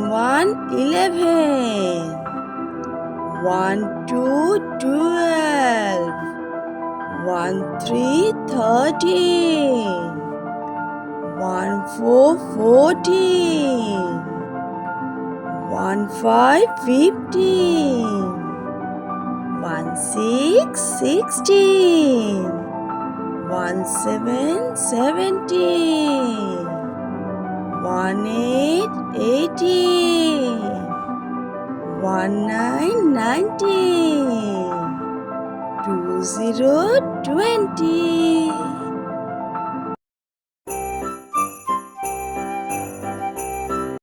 1, 11. 1, 2, 12. 1, 3, 13. 1, 4, 14. 1, 5, 15. 1, 6, 16. 1, 7, 17. 1, 8, 18. 1, 9, 19. 2, 0, 20.